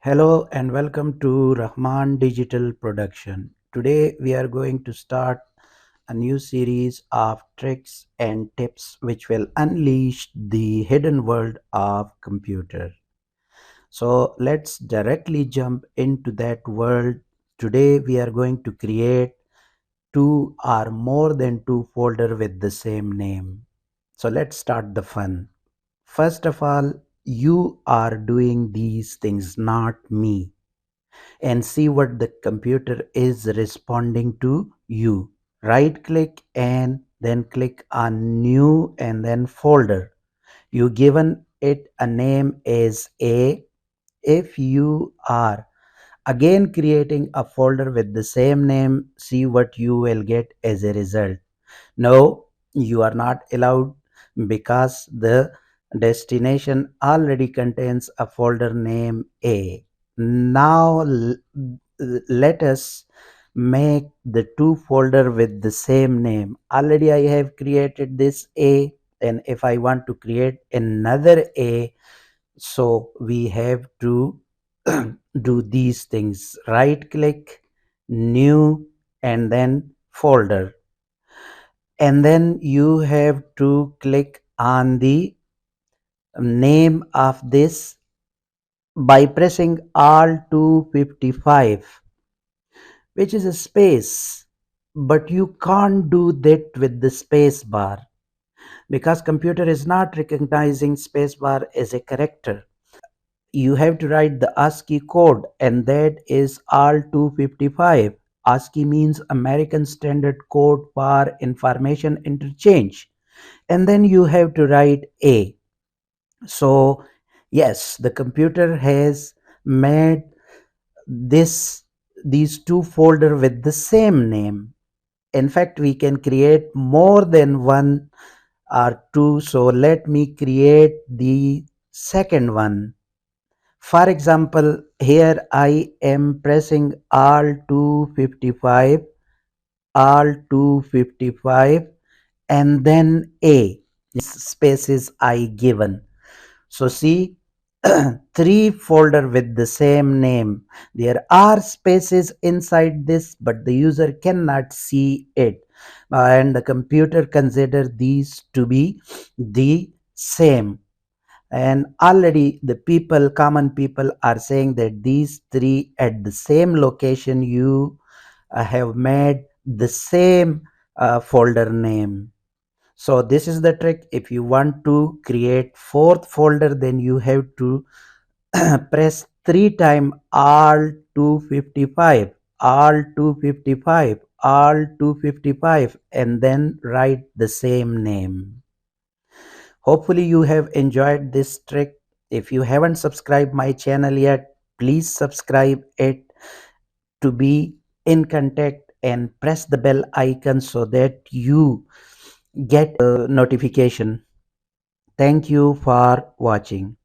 Hello and welcome to Rahman Digital Production. Today we are going to start a new series of tricks and tips which will unleash the hidden world of computer. So let's directly jump into that world. Today we are going to create two or more than two folder with the same name. So let's start the fun. First of all, you are doing these things, not me, and see what the computer is responding to you. Right click and then click on new and then folder. You given it a name as A. If you are again creating a folder with the same name, see what you will get as a result. No, you are not allowed because the destination already contains a folder name A. Now let us make the two folder with the same name. Already I have created this A, and if I want to create another A, so we have to do these things. Right click, new, and then folder, and then you have to click on the name of this by pressing Alt 255, which is a space, but you can't do that with the space bar because computer is not recognizing space bar as a character. You have to write the ASCII code, and that is Alt 255. ASCII means American Standard Code for Information Interchange, and then you have to write A. So yes, the computer has made this these two folder with the same name. In fact, we can create more than one or two. So let me create the second one. For example, here I am pressing Alt 255, Alt 255, and then A. This space is I given. So see, three folder with the same name. There are spaces inside this, but the user cannot see it. And the computer consider these to be the same. And already the common people are saying that these three at the same location you have made the same folder name. So this is the trick. If you want to create fourth folder, then you have to press 3 times Alt 255, Alt 255, Alt 255, and then write the same name. Hopefully you have enjoyed this trick. If you haven't subscribed my channel yet, please subscribe it to be in contact and press the bell icon so that you get a notification. Thank you for watching.